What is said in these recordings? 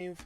live,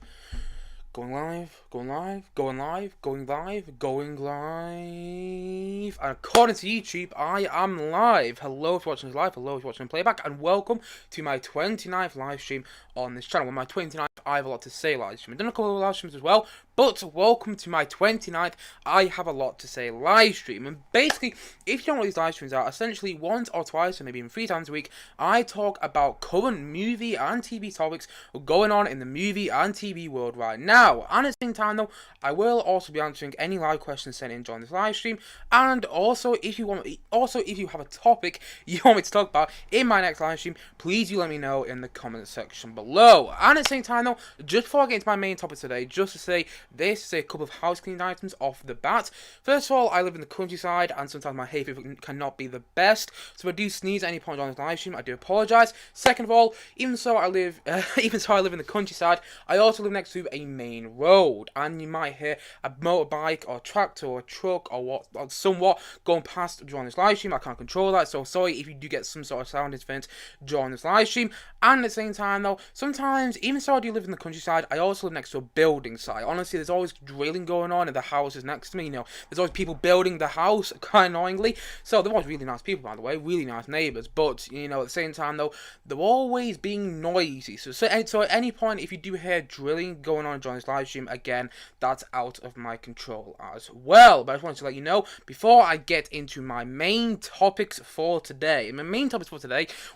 going live, going live, going live, going live, going live. And according to YouTube, I am live. Hello if you're watching this live, hello if you're watching playback, and welcome to my 29th live stream on this channel. On my 29th, I have a lot to say live stream. I've done a couple of live streams as well, but welcome to my 29th, I have a lot to say live stream. And basically, if you don't know what these live streams are, essentially once or twice, or maybe even 3 times a week, I talk about current movie and TV topics going on in the movie and TV world right now. And at the same time though, I will also be answering any live questions sent in during this live stream. And also, if you have a topic you want me to talk about in my next live stream, please do let me know in the comment section below. And at the same time though, just before I get into my main topic today, just to say this is a couple of house cleaning items off the bat. First of all, I live in the countryside and sometimes my hay fever cannot be the best, so if I do sneeze at any point on this live stream, I do apologise. Second of all, even so I live in the countryside, I also live next to a main road, and you might hear a motorbike or tractor or a truck or somewhat going past during this live stream. I can't control that, so sorry if you do get some sort of sound interference during this live stream. And at the same time though, sometimes, even so I do live in the countryside, I also live next to a building site. Honestly, there's always drilling going on in the houses next to me, there's always people building the house, quite annoyingly. So they're always really nice people, by the way, really nice neighbours, but, at the same time though, they're always being noisy. So at any point, if you do hear drilling going on during this live stream, again, that's out of my control as well. But I just wanted to let you know, before I get into my main topics for today, well,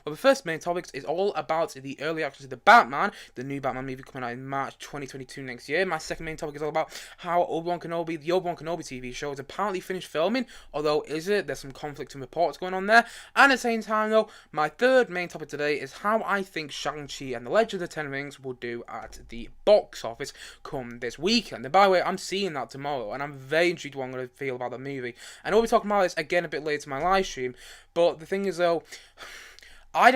the first main topics is all about the early access to the Batman, the new Batman movie coming out in March 2022 next year. My second main topic is all about how the Obi-Wan Kenobi TV show is apparently finished filming, although is it? There's some conflicting reports going on there. And at the same time though, my third main topic today is how I think Shang-Chi and the Legend of the Ten Rings will do at the box office come this weekend. And by the way, I'm seeing that tomorrow, and I'm very intrigued what I'm going to feel about the movie. And we'll be talking about this again a bit later in my live stream, but the thing is though, I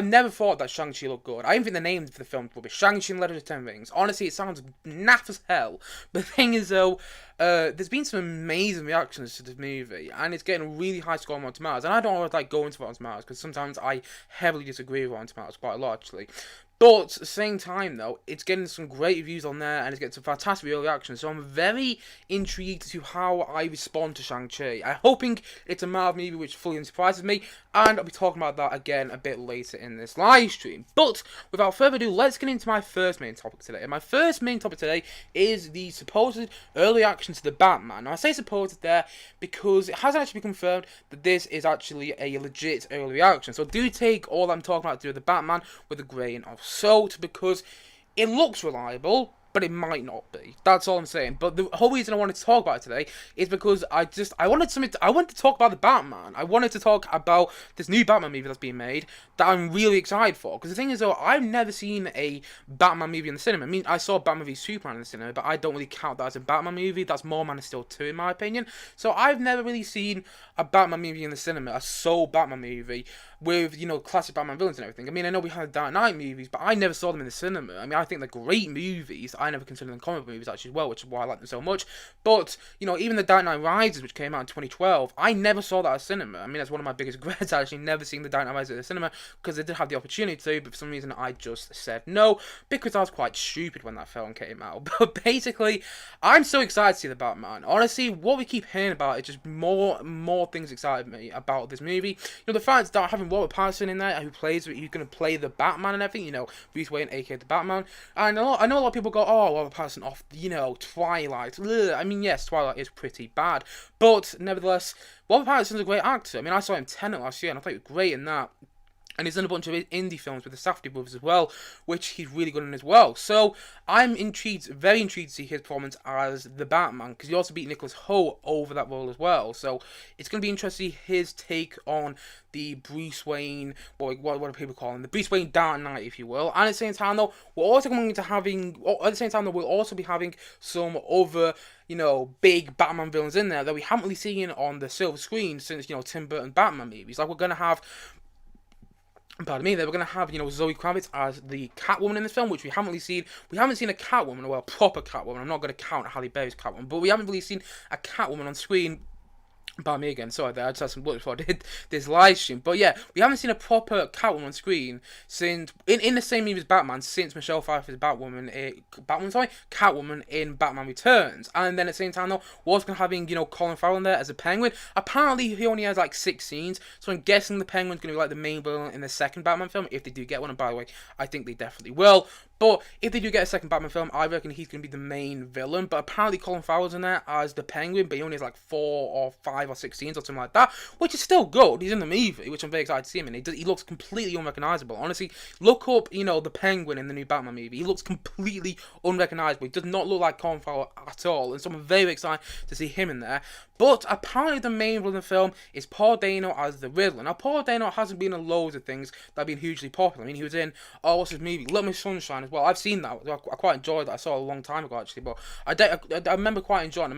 never thought that Shang-Chi looked good. I even think the name of the film will be Shang-Chi and Legend of the Ten Rings. Honestly, it sounds naff as hell. But the thing is though, there's been some amazing reactions to this movie, and it's getting a really high score on Rotten Tomatoes. And I don't always like going to Rotten Tomatoes, because sometimes I heavily disagree with Rotten Tomatoes quite a lot, actually. But at the same time, though, it's getting some great reviews on there, and it's getting some fantastic early action. So I'm very intrigued to how I respond to Shang-Chi. I'm hoping it's a Marvel movie which fully surprises me, and I'll be talking about that again a bit later in this live stream. But without further ado, let's get into my first main topic today. And my first main topic today is the supposed early action to the Batman. Now, I say supposed there because it hasn't actually been confirmed that this is actually a legit early reaction. So do take all I'm talking about to do with the Batman with a grain of salt, because it looks reliable, but it might not be. That's all I'm saying. But the whole reason I wanted to talk about it today is because I wanted to talk about the Batman. I wanted to talk about this new Batman movie that's being made that I'm really excited for. Because the thing is though, I've never seen a Batman movie in the cinema. I mean, I saw Batman v Superman in the cinema, but I don't really count that as a Batman movie. That's more Man of Steel 2 in my opinion. So I've never really seen a Batman movie in the cinema, a sole Batman movie with, classic Batman villains and everything. I mean, I know we had Dark Knight movies, but I never saw them in the cinema. I mean, I think they're great movies. I never consider them comic book movies actually as well, which is why I like them so much. But, even the Dark Knight Rises, which came out in 2012, I never saw that at cinema. I mean, that's one of my biggest regrets, actually, never seeing the Dark Knight Rises at the cinema, because I did have the opportunity to, but for some reason I just said no, because I was quite stupid when that film came out. But basically, I'm so excited to see the Batman. Honestly, what we keep hearing about is just more things excited me about this movie. The fact that having Robert Pattinson in there, who's going to play the Batman and everything, Bruce Wayne, aka the Batman. And I know a lot of people go, oh, Robert Pattinson off, Twilight. Ugh. I mean, yes, Twilight is pretty bad, but nevertheless, Robert Pattinson's a great actor. I mean, I saw him Tenet last year, and I thought he was great in that. And he's done a bunch of indie films with the Safdie brothers as well, which he's really good in as well. So I'm very intrigued to see his performance as the Batman, because he also beat Nicholas Hoult over that role as well. So it's going to be interesting to see his take on the Bruce Wayne, what do people call him? The Bruce Wayne Dark Knight, if you will. And at the same time though, we'll also be having some other, big Batman villains in there that we haven't really seen on the silver screen since, Tim Burton Batman movies. Like, we're going to have, pardon me, they were going to have, Zoe Kravitz as the Catwoman in this film, which we haven't really seen. We haven't seen a Catwoman, well, a proper Catwoman. I'm not going to count Halle Berry's Catwoman, but we haven't really seen a Catwoman on screen By me again, sorry there, I just had some blood before I did this live stream. But yeah, we haven't seen a proper Catwoman on screen since, in the same movie as Batman, since Michelle Pfeiffer's Catwoman in Batman Returns. And then at the same time though, we're also having, Colin Farrell in there as a Penguin. Apparently he only has like 6 scenes, so I'm guessing the Penguin's going to be like the main villain in the second Batman film, if they do get one. And by the way, I think they definitely will. But if they do get a second Batman film, I reckon he's going to be the main villain. But apparently Colin Farrell's in there as the Penguin, but he only has like 4 or 5 or 6 scenes or something like that, which is still good. He's in the movie, which I'm very excited to see him in. He looks completely unrecognisable. Honestly, look up, the Penguin in the new Batman movie. He looks completely unrecognisable. He does not look like Colin Farrell at all. And so I'm very excited to see him in there. But apparently the main villain of the film is Paul Dano as the Riddler. Now, Paul Dano hasn't been in loads of things that have been hugely popular. I mean, he was in, what's his movie? Little Miss Sunshine as well. I've seen that. I quite enjoyed that. I saw it a long time ago, actually. But I remember quite enjoying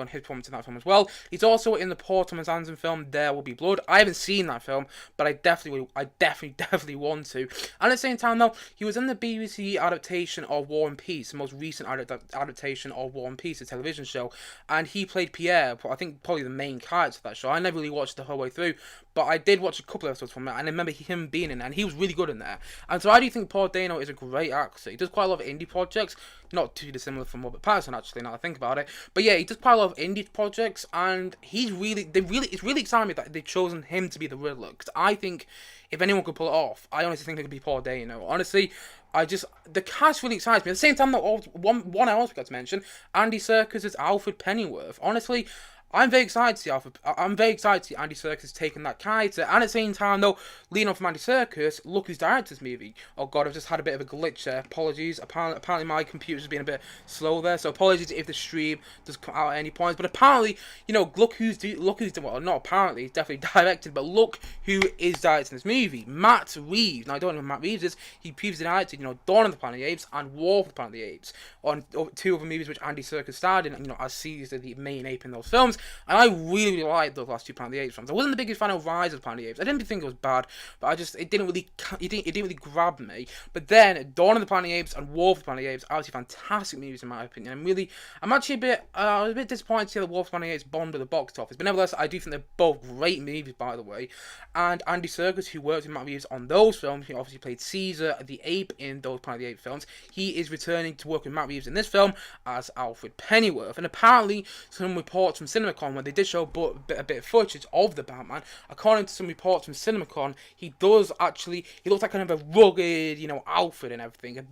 his performance in that film as well. He's also in the Paul Thomas Anderson film, There Will Be Blood. I haven't seen that film, but I definitely want to. And at the same time, though, he was in the BBC adaptation of War and Peace, the most recent adaptation of War and Peace, the television show. And he played Pierre, I think probably the main character of that show. I never really watched the whole way through, but I did watch a couple of episodes from it, and I remember him being in there, and he was really good in there. And so I do think Paul Dano is a great actor. He does quite a lot of indie projects, not too dissimilar from Robert Pattinson, actually, now I think about it. But yeah, he does quite a lot of indie projects, and it's really exciting me that they've chosen him to be the Riddler, because I think if anyone could pull it off, I honestly think it could be Paul Dano. Honestly, the cast really excites me. At the same time, though, one I also forgot to mention, Andy Serkis as Alfred Pennyworth. Honestly, I'm very excited to see Andy Serkis taking that character, and at the same time, though, leading on from Andy Serkis, look who's directed this movie. Oh god, I've just had a bit of a glitch there. Apologies. Apparently my computer's been a bit slow there, so apologies if the stream does come out at any points. But apparently, look who's doing. Well, not apparently, it's definitely directed, but look who is directing this movie. Matt Reeves. Now I don't know who Matt Reeves is. He previously directed, Dawn of the Planet of the Apes and War of the Planet of the Apes, on 2 other movies which Andy Serkis starred in, as Caesar the main ape in those films. And I really liked those last 2 Planet of the Apes films. I wasn't the biggest fan of Rise of the Planet of the Apes. I didn't think it was bad, but it didn't really grab me. But then Dawn of the Planet of the Apes and War of the Planet of the Apes are obviously fantastic movies in my opinion. I'm actually a bit disappointed to see that War of the Planet of the Apes bombed at the box office. But nevertheless, I do think they're both great movies, by the way. And Andy Serkis, who worked with Matt Reeves on those films, he obviously played Caesar the Ape in those Planet of the Apes films. He is returning to work with Matt Reeves in this film as Alfred Pennyworth. And apparently, some reports from CinemaCon, where they did show a bit of footage of the Batman, according to some reports from CinemaCon, he looks like kind of a rugged, Alfred and everything.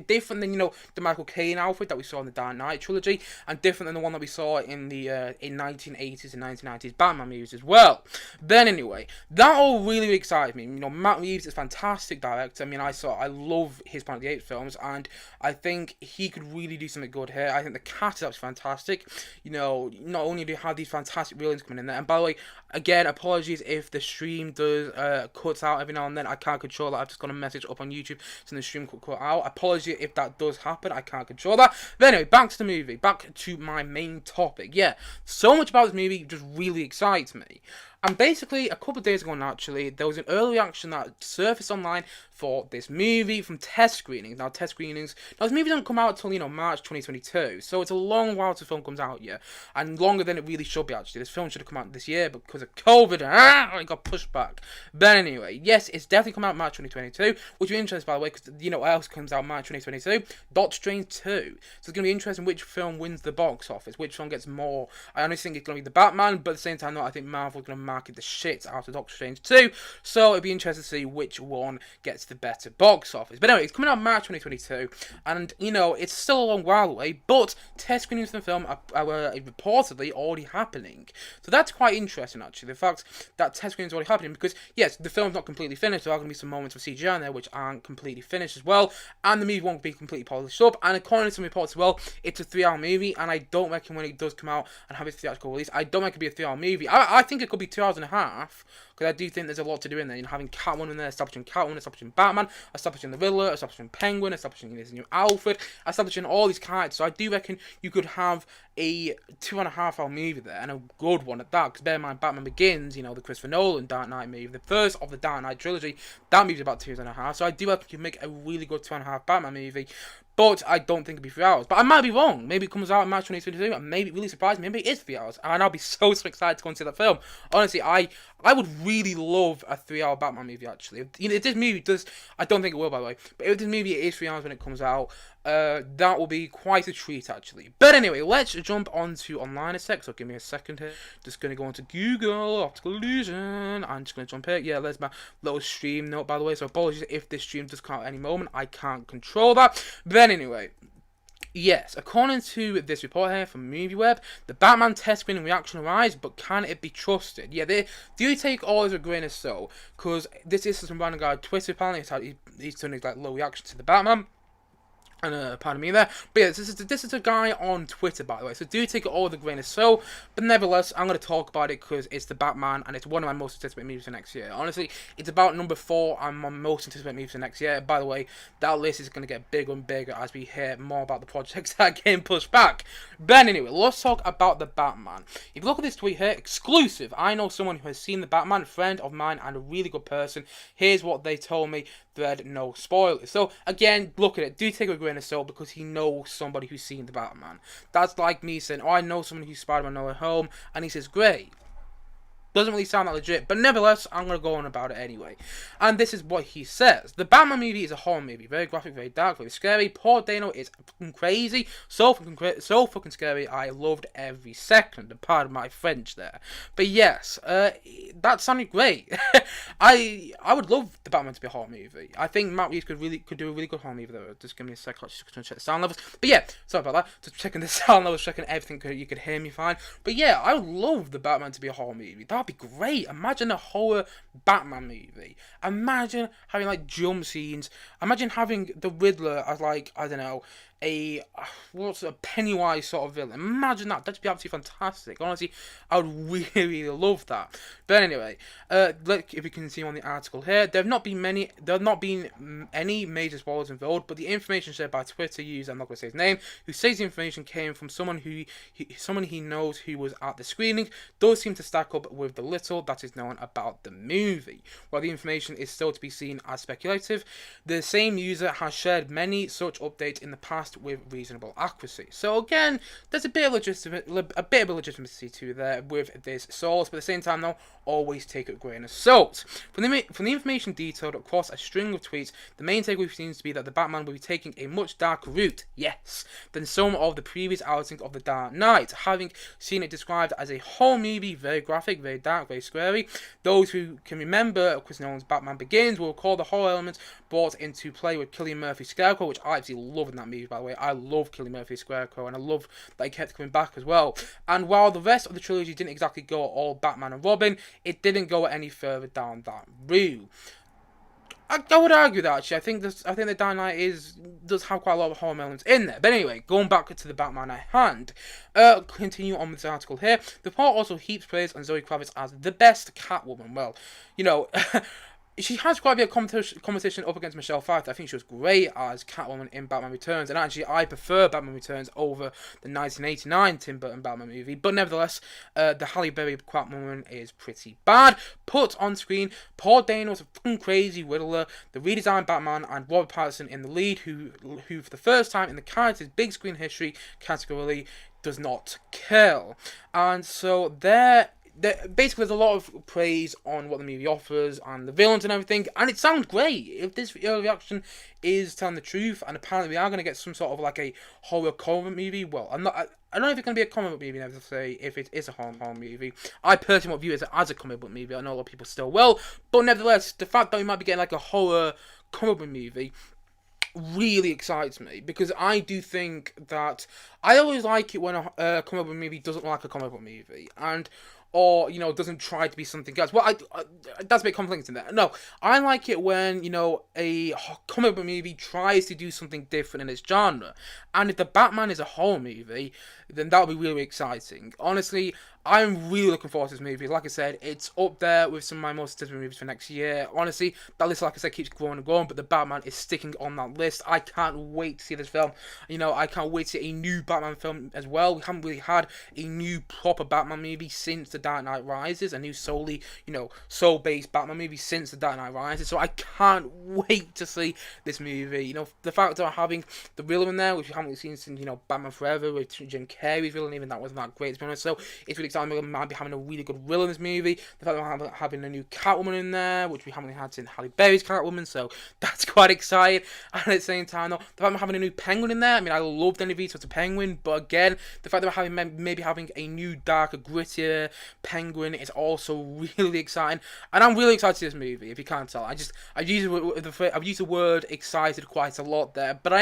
Different than, the Michael Caine Alfred that we saw in the Dark Knight trilogy, and different than the one that we saw in the in 1980s and 1990s Batman movies as well. Then anyway, that all really excited me. Matt Reeves is a fantastic director. I love his Planet of the Apes films, and I think he could really do something good here. I think the cast is absolutely fantastic. Not only do you have these fantastic villains coming in there, and by the way, again, apologies if the stream does cuts out every now and then. I can't control that. I've just got a message up on YouTube saying the stream could cut out. Apologies if that does happen. I can't control that. But anyway, back to the movie. Back to my main topic. Yeah, so much about this movie just really excites me. And basically, a couple of days ago, actually, there was an early reaction that surfaced online for this movie from test screenings. Now, this movie doesn't come out until, March 2022. So it's a long while till the film comes out, yeah. And longer than it really should be, actually. This film should have come out this year, but because of COVID, it got pushed back. But anyway, yes, it's definitely come out March 2022, which will be interesting, by the way, because, what else comes out March 2022? Doctor Strange 2. So it's going to be interesting which film wins the box office, which one gets more. I honestly think it's going to be the Batman, but at the same time, I think Marvel's going to market the shit out of Doctor Strange 2, so it'd be interesting to see which one gets the better box office. But anyway, it's coming out March 2022, and it's still a long while away, but test screenings for the film are reportedly already happening. So that's quite interesting, actually, the fact that test screenings are already happening, because yes, the film's not completely finished. There are going to be some moments of CGI in there which aren't completely finished as well, and the movie won't be completely polished up, and according to some reports as well, it's a 3-hour movie, and I don't reckon when it does come out and have its theatrical release, I don't reckon it'll be a 3-hour movie. I think it could be 2 hours and a half, because I do think there's a lot to do in there. Having Catwoman in there, establishing Catwoman, establishing Batman, establishing the Riddler, establishing Penguin, establishing this new Alfred, establishing all these characters. So I do reckon you could have a 2.5-hour movie there, and a good one at that, because bear in mind, Batman Begins, the Christopher Nolan Dark Knight movie, the first of the Dark Knight trilogy, that movie's about 2.5, so I do reckon you can make a really good 2.5 Batman movie. But I don't think it'll be 3 hours. But I might be wrong. Maybe it comes out in March 2022, and maybe really surprised me. Maybe it is 3 hours, and I'll be so excited to go and see that film. Honestly, I would really love a 3-hour Batman movie. Actually, if this movie does, I don't think it will, by the way. But if this movie is 3 hours when it comes out, that will be quite a treat, actually. But anyway, let's jump onto online a sec. So give me a second here. Just gonna go onto Google Optical Illusion. I'm just gonna jump here. Yeah, there's my little stream note, by the way. So apologies if this stream does come out at any moment. I can't control that. But anyway. Yes, according to this report here from MovieWeb, the Batman test screening reaction arrives, but can it be trusted? Yeah, they do take all as a grain of salt, because this is some random guy on Twitter, apparently he's done his like low reaction to the Batman. And pardon me there, but yeah, this is a guy on Twitter, by the way, so do take it all with a grain of salt. But nevertheless, I'm going to talk about it because it's the Batman, and it's one of my most anticipated movies for next year. Honestly, it's about number 4 on my most anticipated movies for next year. By the way, that list is going to get bigger and bigger as we hear more about the projects that are getting pushed back. But anyway, let's talk about the Batman. If you look at this tweet here, exclusive. I know someone who has seen the Batman, a friend of mine, and a really good person. Here's what they told me. Thread, no spoilers. So again, look at it. Do take it with a grain of salt because he knows somebody who's seen the Batman. That's like me saying, "Oh, I know someone who's Spider-Man No Way Home," and he says, "Great." Doesn't really sound that legit, but nevertheless, I'm going to go on about it anyway. And this is what he says. The Batman movie is a horror movie. Very graphic, very dark, very scary. Paul Dano is fucking crazy. So fucking scary. I loved every second. Pardon my French there. But yes, that sounded great. I would love the Batman to be a horror movie. I think Matt Reeves could do a really good horror movie though. Just give me a sec. Just going to check the sound levels. But yeah, sorry about that. Just checking the sound levels, checking everything. You could hear me fine. But yeah, I would love the Batman to be a horror movie. That'd be great. Imagine a horror Batman movie. Imagine having like jump scenes. Imagine having the Riddler as like, I don't know, a Pennywise sort of villain. Imagine that. That'd be absolutely fantastic. Honestly, I would really love that. But anyway, look, if you can see on the article here, there have not been any major spoilers involved, but the information shared by Twitter user, I'm not going to say his name, who says the information came from someone he knows who was at the screening, does seem to stack up with the little that is known about the movie. While the information is still to be seen as speculative, the same user has shared many such updates in the past with reasonable accuracy. So again, there's a bit of legitimacy to there with this source, but at the same time, though, always take it with a grain of salt. From the information detailed across a string of tweets, the main takeaway seems to be that the Batman will be taking a much darker route, yes, than some of the previous outings of the Dark Knight, having seen it described as a whole movie, very graphic, very dark, very scary. Those who can remember Chris Nolan's Batman Begins will recall the horror elements brought into play with Cillian Murphy's Scarecrow, which I absolutely love in that movie, by the way. I love Cillian Murphy's Scarecrow, and I love that he kept coming back as well. And while the rest of the trilogy didn't exactly go all Batman and Robin, it didn't go any further down that route. I would argue that actually. I think the Dark Knight does have quite a lot of horror elements in there. But anyway, going back to the Batman at hand. Continue on with this article here. The report also heaps praise on Zoe Kravitz as the best Catwoman. Well, you know, she has quite a bit of competition up against Michelle Pfeiffer. I think she was great as Catwoman in Batman Returns, and actually I prefer Batman Returns over the 1989 Tim Burton Batman movie, but nevertheless, the Halle Berry Catwoman is pretty bad. Put on screen, Paul Dano was a fucking crazy Riddler, the redesigned Batman, and Robert Pattinson in the lead, who for the first time in the character's big screen history category does not kill. And so basically there's a lot of praise on what the movie offers and the villains and everything, and it sounds great. If this early reaction is telling the truth, and apparently we are going to get some sort of like a horror comic movie, well, I don't know if it's going to be a comic book movie, never say if it is a horror movie. I personally won't view it as a comic book movie. I know a lot of people still will, but nevertheless, the fact that we might be getting like a horror comic book movie really excites me, because I do think that I always like it when a comic book movie doesn't like a comic book movie, or, you know, doesn't try to be something else. Well, that's a bit conflicting there. No, I like it when, you know, a comic book movie tries to do something different in its genre. And if the Batman is a horror movie, then that would be really exciting. Honestly, I'm really looking forward to this movie. Like I said, it's up there with some of my most anticipated movies for next year. Honestly, that list, like I said, keeps growing and growing, but the Batman is sticking on that list. I can't wait to see this film. I can't wait to see a new Batman film as well. We haven't really had a new proper Batman movie since The Dark Knight Rises, a new solely, soul-based Batman movie since The Dark Knight Rises. So I can't wait to see this movie. The fact that we're having the villain in there, which we haven't really seen since, Batman Forever, with Jim Carrey's villain, even that wasn't that great, to be honest. So it's really exciting. We might be having a really good villain in this movie. The fact that we're having a new Catwoman in there, which we haven't had since Halle Berry's Catwoman, so that's quite exciting. And at the same time, though, the fact that we're having a new Penguin in there, I mean, I loved any Vito's a Penguin, but again, the fact that we're maybe having a new, darker, grittier Penguin is also really exciting. And I'm really excited to see this movie, if you can't tell. I've used the word excited quite a lot there, but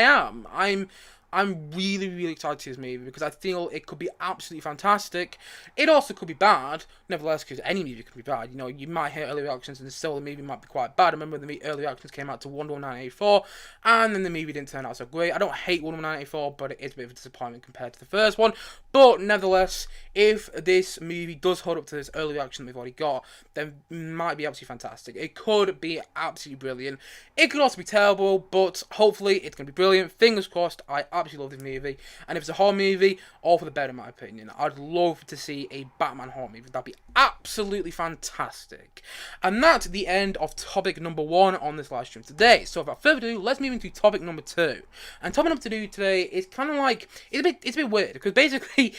I'm really, really excited to see this movie because I feel it could be absolutely fantastic. It also could be bad, nevertheless, because any movie could be bad. You might hear early reactions and still the movie might be quite bad. I remember the early reactions came out to Wonder Woman 1984, and then the movie didn't turn out so great. I don't hate Wonder Woman 1984, but it is a bit of a disappointment compared to the first one. But nevertheless, if this movie does hold up to this early reaction that we've already got, then it might be absolutely fantastic. It could be absolutely brilliant. It could also be terrible, but hopefully it's going to be brilliant. Fingers crossed. I absolutely love this movie, and if it's a horror movie, all for the better in my opinion. I'd love to see a Batman horror movie. That'd be absolutely fantastic. And that's the end of topic number 1 on this live stream today. So without further ado, let's move into topic number 2. And topic number 2 today is kind of like it's a bit weird because basically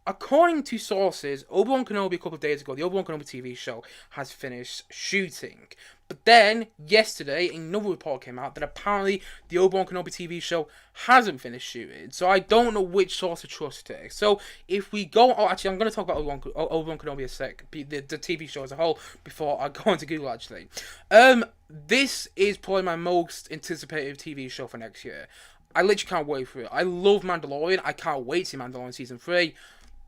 according to sources, Obi-Wan Kenobi a couple of days ago, the Obi-Wan Kenobi TV show has finished shooting. But then, yesterday, another report came out that apparently the Obi-Wan Kenobi TV show hasn't finished shooting. So I don't know which source to trust here. So if we go... Oh, actually, I'm going to talk about Obi-Wan Kenobi a sec. The TV show as a whole before I go into Google, actually. This is probably my most anticipated TV show for next year. I literally can't wait for it. I love Mandalorian. I can't wait to see Mandalorian Season 3.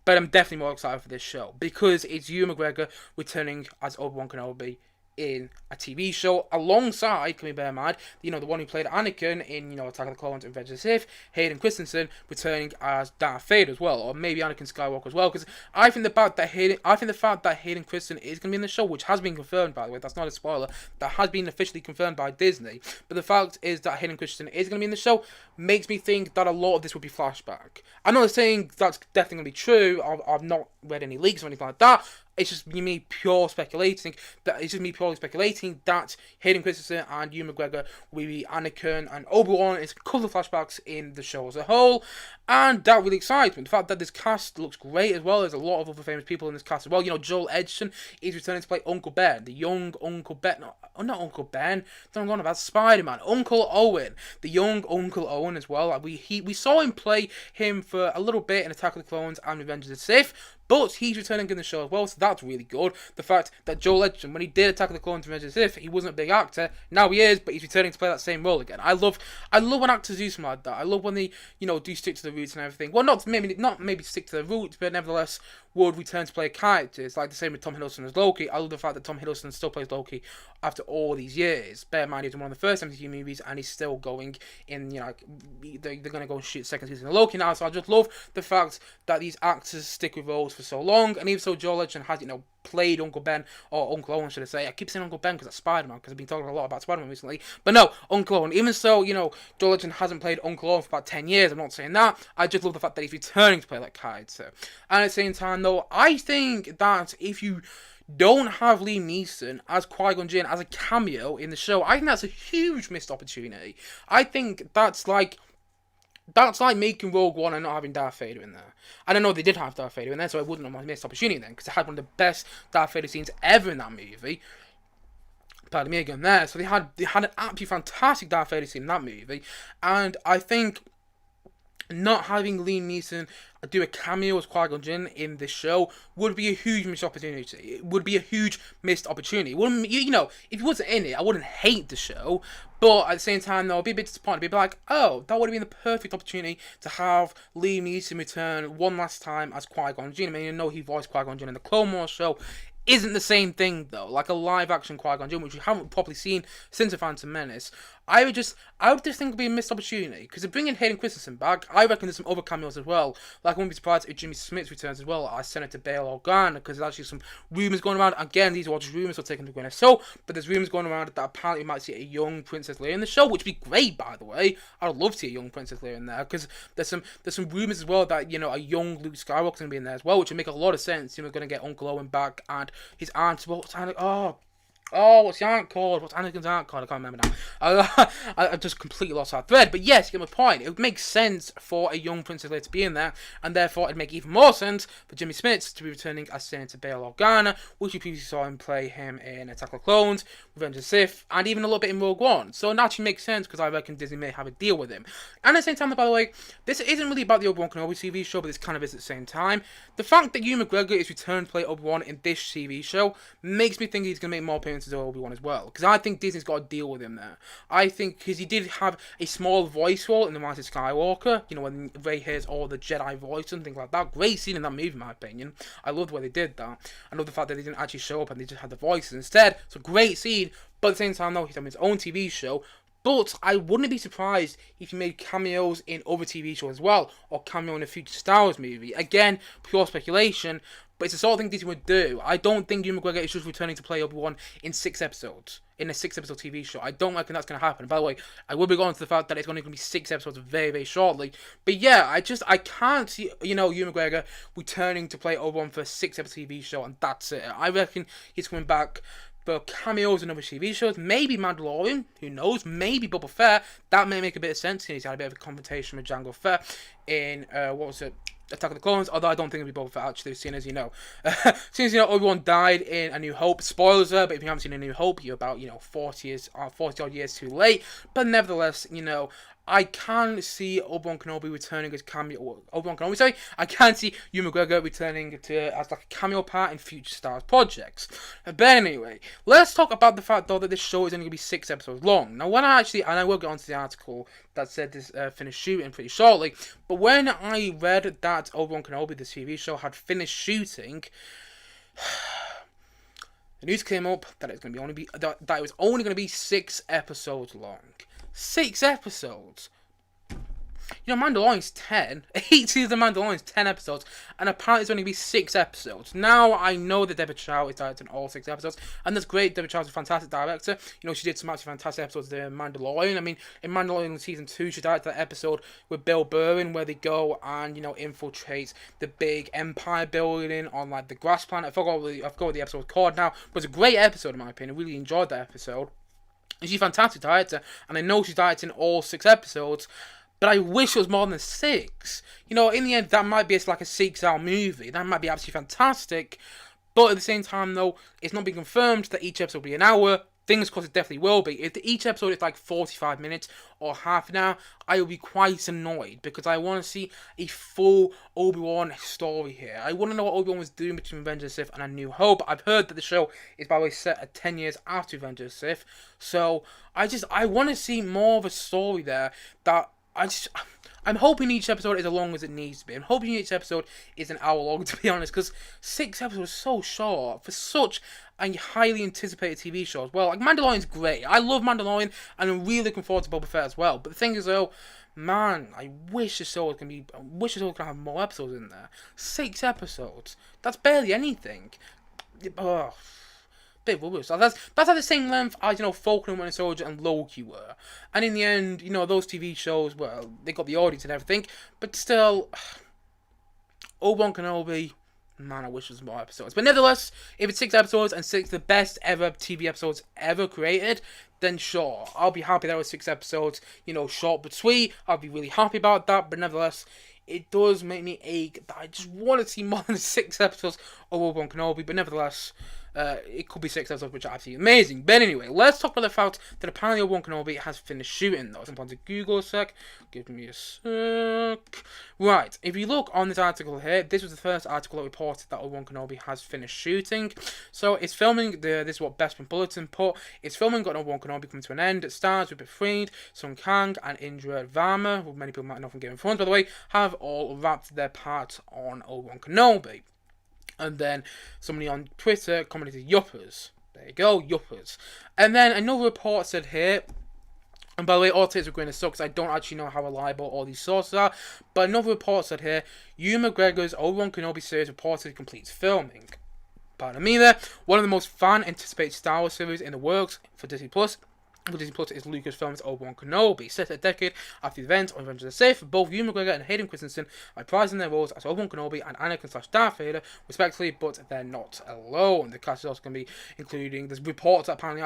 But I'm definitely more excited for this show because it's Ewan McGregor returning as Obi-Wan Kenobi in a TV show alongside, can we bear in mind, the one who played Anakin in, Attack of the Clones and Revenge of the Sith, Hayden Christensen, returning as Darth Vader as well, or maybe Anakin Skywalker as well, because I think the fact that Hayden Christensen is going to be in the show, which has been confirmed, by the way, that's not a spoiler, that has been officially confirmed by Disney, but the fact is that Hayden Christensen is going to be in the show, makes me think that a lot of this will be flashback. I'm not saying that's definitely going to be true, I've not read any leaks or anything like that. It's just me purely speculating that Hayden Christensen and Ewan McGregor will be Anakin and Obi-Wan. It's a couple of flashbacks in the show as a whole, and that really excites me. The fact that this cast looks great as well. There's a lot of other famous people in this cast as well. Joel Edgerton is returning to play Uncle Ben, the young Uncle Ben. No, not Uncle Ben. I'm on about Spider-Man. Uncle Owen, the young Uncle Owen as well. We saw him play him for a little bit in Attack of the Clones and Revenge of the Sith. But he's returning in the show as well, so that's really good. The fact that Joel Edgerton, when he did Attack of the Clones and Revenge of the Sith, he wasn't a big actor. Now he is, but he's returning to play that same role again. I love when actors do something like that. I love when they, do stick to the roots and everything. Well, not maybe stick to the roots, but nevertheless would return to play characters. Like the same with Tom Hiddleston as Loki. I love the fact that Tom Hiddleston still plays Loki after all these years. Bear in mind, he's in one of the first MCU movies, and he's still going in. They're going to go and shoot second season of Loki now. So I just love the fact that these actors stick with roles for so long, and even so, Joel Edgerton has played Uncle Ben, or Uncle Owen, should I say. I keep saying Uncle Ben because that's Spider-Man, because I've been talking a lot about Spider-Man recently. But no, Uncle Owen. Even so, Joel Edgerton hasn't played Uncle Owen for about 10 years. I'm not saying that. I just love the fact that he's returning to play that character. And at the same time, though, I think that if you don't have Liam Neeson as Qui-Gon Jinn as a cameo in the show, I think that's a huge missed opportunity. I think that's like making Rogue One and not having Darth Vader in there. I don't know, they did have Darth Vader in there, so I wouldn't have missed opportunity then, because it had one of the best Darth Vader scenes ever in that movie. Pardon me again there. So they had an absolutely fantastic Darth Vader scene in that movie, and I think not having Liam Neeson do a cameo as Qui-Gon Jinn in this show would be a huge missed opportunity. It would be a huge missed opportunity. Wouldn't, if he wasn't in it, I wouldn't hate the show, but at the same time, though, I'd be a bit disappointed. I'd be like, oh, that would have been the perfect opportunity to have Liam Neeson return one last time as Qui-Gon Jinn. I know he voiced Qui-Gon Jinn in the Clone Wars show. Isn't the same thing, though. Like a live-action Qui-Gon Jinn, which we haven't properly seen since The Phantom Menace. I would just think it'd be a missed opportunity because they're bringing Hayden Christensen back. I reckon there's some other cameos as well. Like, I wouldn't be surprised if Jimmy Smith returns as well as Senator Bail Organa, because there's actually some rumors going around. Again, these are all just rumors, so take them to grain of salt. But there's rumors going around that apparently we might see a young Princess Leia in the show, which would be great, by the way. I would love to see a young Princess Leia in there because there's some rumors as well that a young Luke Skywalker's gonna be in there as well, which would make a lot of sense. We're gonna get Uncle Owen back and his aunt. What's the aunt called? What's Anakin's aunt called? I can't remember now. I just completely lost that thread. But yes, you get my point. It would make sense for a young Princess Leia to be in there, and therefore it'd make even more sense for Jimmy Smits to be returning as Senator Bail Organa, which you previously saw him play him in Attack of the Clones, Revenge of the Sith, and even a little bit in Rogue One. So it naturally makes sense because I reckon Disney may have a deal with him. And at the same time, by the way, this isn't really about the Obi-Wan Kenobi TV show, but this kind of is at the same time. The fact that Ewan McGregor is returned to play Obi-Wan in this TV show makes me think he's going to make more appearances of Obi-Wan as well, because I think Disney's got to deal with him there. I think because he did have a small voice role in The Rise of Skywalker, when Rey hears all the Jedi voice and things like that. Great scene in that movie, in my opinion. I love the way they did that. I love the fact that they didn't actually show up and they just had the voices instead. It's a great scene, but at the same time, though, he's having his own TV show. But I wouldn't be surprised if he made cameos in other TV shows as well, or cameo in a future Star Wars movie. Again, pure speculation, but it's the sort of thing Disney would do. I don't think Ewan McGregor is just returning to play Obi-Wan in 6 episodes, in a 6-episode TV show. I don't reckon that's going to happen. By the way, I will be going to the fact that it's only going to be 6 episodes very, very shortly. But yeah, I can't see, Ewan McGregor returning to play Obi-Wan for a 6-episode TV show, and that's it. I reckon he's coming back for cameos in other TV shows, maybe Mandalorian, who knows, maybe Boba Fett. That may make a bit of sense. He's had a bit of a confrontation with Jango Fett in, Attack of the Clones, although I don't think it'll be Boba Fett actually, seeing as Obi-Wan died in A New Hope. Spoilers there, but if you haven't seen A New Hope, you're about, 40 odd years too late. But nevertheless, I can see Obi-Wan Kenobi returning as cameo. I can see Ewan McGregor returning as like a cameo part in future Star Wars projects. But anyway, let's talk about the fact though that this show is only going to be 6 episodes long. Now, and I will get onto the article that said this finished shooting pretty shortly. But when I read that Obi-Wan Kenobi, the TV show, had finished shooting, the news came up that it was only going to be 6 episodes long. 6 episodes. Mandalorian's 10. 8 seasons of Mandalorian's 10 episodes, and apparently it's only going to be 6 episodes. Now, I know that Deborah Chow is directing all 6 episodes, and that's great. Deborah Chow's a fantastic director. She did some actually fantastic episodes of Mandalorian. I mean, in Mandalorian Season 2, she directed that episode with Bill Burr where they go and, infiltrate the big empire building on, like, the grass planet. I forgot what the episode was called now, but it's a great episode, in my opinion. I really enjoyed that episode. And she's a fantastic director, and I know she's directing all 6 episodes, but I wish it was more than 6. In the end, that might be like a 6-hour movie. That might be absolutely fantastic, but at the same time, though, it's not been confirmed that each episode will be an hour. Fingers crossed it definitely will be. If each episode is like 45 minutes or half an hour, I will be quite annoyed because I want to see a full Obi-Wan story here. I want to know what Obi-Wan was doing between Revenge of the Sith and A New Hope. I've heard that the show is, by the way, set at 10 years after Revenge of the Sith. So I want to see more of a story there that I'm hoping each episode is as long as it needs to be. I'm hoping each episode is an hour long, to be honest, because 6 episodes is so short for such a highly anticipated TV show as well. Like, Mandalorian's great. I love Mandalorian, and I'm really looking forward to Boba Fett as well. But the thing is, though, man, I wish the show was going to have more episodes in there. 6 episodes. That's barely anything. Ugh. Bit rubbish. That's like the same length as, Falcon and Winter Soldier and Loki were. And in the end, those TV shows, well, they got the audience and everything, but still, Obi-Wan Kenobi, man, I wish there was more episodes. But nevertheless, if it's 6 episodes and 6 the best ever TV episodes ever created, then sure, I'll be happy that was 6 episodes, short but sweet. I'll be really happy about that, but nevertheless, it does make me ache that I just want to see more than 6 episodes of Obi-Wan Kenobi, but nevertheless, it could be 6 episodes, which are absolutely amazing. But anyway, let's talk about the fact that apparently Obi-Wan Kenobi has finished shooting, though. I'm going to Google a sec. Give me a sec. Right, if you look on this article here, this was the first article that reported that Obi-Wan Kenobi has finished shooting. So it's filming, this is what Bespin Bulletin put, it's filming got Obi-Wan Kenobi coming to an end. It stars Rupert Friend, Sung Kang, and Indra Varma, who many people might know from Game of Thrones, by the way, have all wrapped their part on Obi-Wan Kenobi. And then somebody on Twitter commented, yuppers. There you go, yuppers. And then another report said here, And by the way, all takes with a grain of salt because I don't actually know how reliable all these sources are. But another report said here, Ewan McGregor's Obi-Wan Kenobi series reportedly completes filming. Pardon me there. One of the most fan-anticipated Star Wars series in the works for Disney Plus. Disney Plus is Lucasfilm's Obi-Wan Kenobi, set a decade after the events of Revenge of the Sith. Both Ewan McGregor and Hayden Christensen are reprising their roles as Obi-Wan Kenobi and Anakin/Darth Vader, respectively, but they're not alone. The cast is also going to be including. There's reports that apparently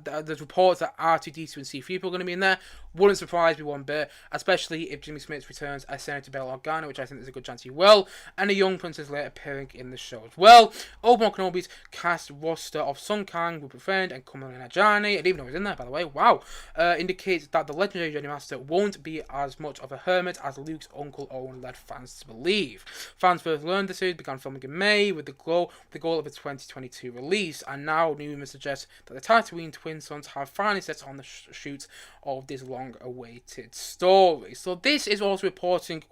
there's reports that R2D2 and C3PO are going to be in there. Wouldn't surprise me one bit, especially if Jimmy Smith returns as Senator Bail Organa, which I think there's a good chance he will, and a young Princess Leia appearing in the show as well. Obi-Wan Kenobi's cast roster of Sun Kang, Rupert Friend, and Kumail Nanjiani, I didn't even know he was in there, by the way, wow, indicates that the legendary Jedi Master won't be as much of a hermit as Luke's Uncle Owen led fans to believe. Fans first learned the series began filming in May with the goal of its 2022 release, and now rumors suggest that the Tatooine twin sons have finally set on the shoots of this long-awaited story. So this is also reporting,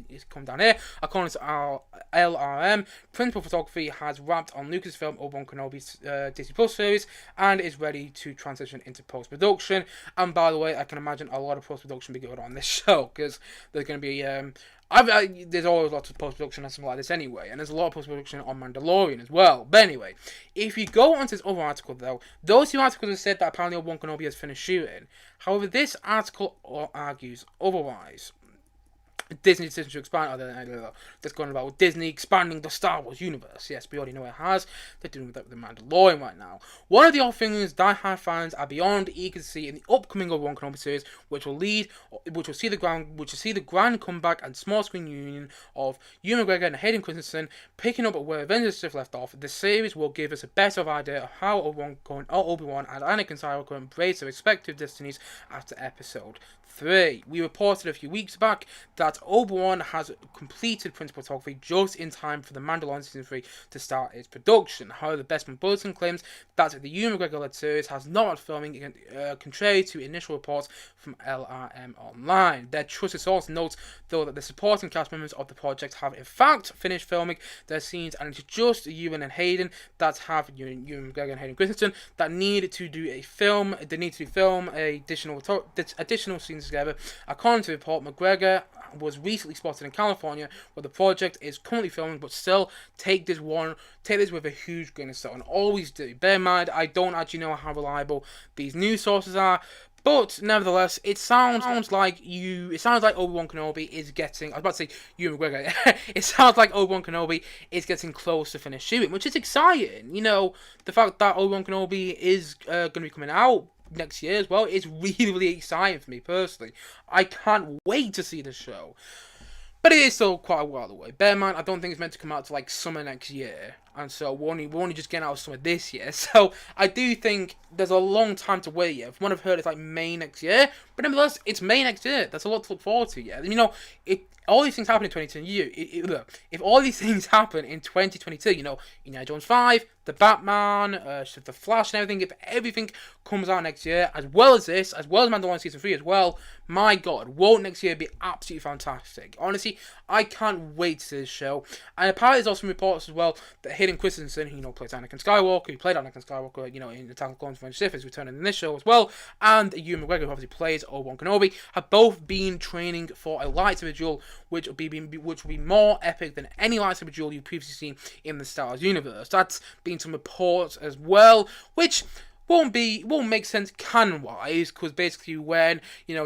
it's come down here, according to our LRM, principal photography has wrapped on Lucasfilm Obi-Wan Kenobi's Disney Plus series and is ready to transition into post-production. And by the way, I can imagine a lot of post-production be going on this show, because there's going to be there's always lots of post-production and something like this anyway, and there's a lot of post-production on Mandalorian as well. But anyway, if you go onto this other article though, those two articles have said that apparently Obi-Wan Kenobi has finished shooting. However, this article argues otherwise. Disney decision to expand. That's going about Disney expanding the Star Wars universe. Yes, we already know it has. They're doing that with the Mandalorian right now. One of the odd things die-hard fans are beyond eager to see in the upcoming Obi-Wan Kenobi series, which will see the grand comeback and small screen union of Ewan McGregor and Hayden Christensen, picking up where Revenge of the Sith left off. The series will give us a better idea of how Obi-Wan and Anakin Skywalker embrace their respective destinies after Episode 3. We reported a few weeks back that Obi-Wan has completed principal photography just in time for The Mandalorian Season 3 to start its production. However, Bestman Bulletin claims that the Ewan McGregor-led series has not filming, contrary to initial reports from LRM Online. Their trusted source notes, though, that the supporting cast members of the project have in fact finished filming their scenes, and it's just Ewan and Hayden that have Ewan McGregor and Hayden Christensen that need to do film additional scenes together. According to the report, McGregor was recently spotted in California, where the project is currently filming, but still take this with a huge grain of salt, and always do. Bear in mind, I don't actually know how reliable these news sources are, but nevertheless, it sounds like Obi-Wan Kenobi is getting, I was about to say Ewan McGregor, it sounds like Obi-Wan Kenobi is getting close to finish shooting, which is exciting. You know, the fact that Obi-Wan Kenobi is going to be coming out next year as well is really, really exciting for me personally. I can't wait to see the show. But it is still quite a while away. Bear in mind, I don't think it's meant to come out to like summer next year. And so we're only just getting out of summer this year. So I do think there's a long time to wait yet. From what I've heard, it's like May next year. But nevertheless, it's May next year. That's a lot to look forward to, yeah. You know, all these things happen in 2022. If all these things happen in 2022, you know, Indiana Jones 5, The Batman, The Flash and everything, if everything comes out next year, as well as this, as well as Mandalorian Season 3 as well, my God, won't next year be absolutely fantastic? Honestly, I can't wait to see this show. And apparently there's also reports as well that Hayden Christensen, who plays Anakin Skywalker, in Attack of the Clones from Sith, is returning in this show as well, and Ewan McGregor, who obviously plays Obi-Wan Kenobi, have both been training for a lightsaber duel, which will be more epic than any lightsaber duel you've previously seen in the Star Wars universe. That's been some reports as well, which won't make sense canon-wise, because basically when,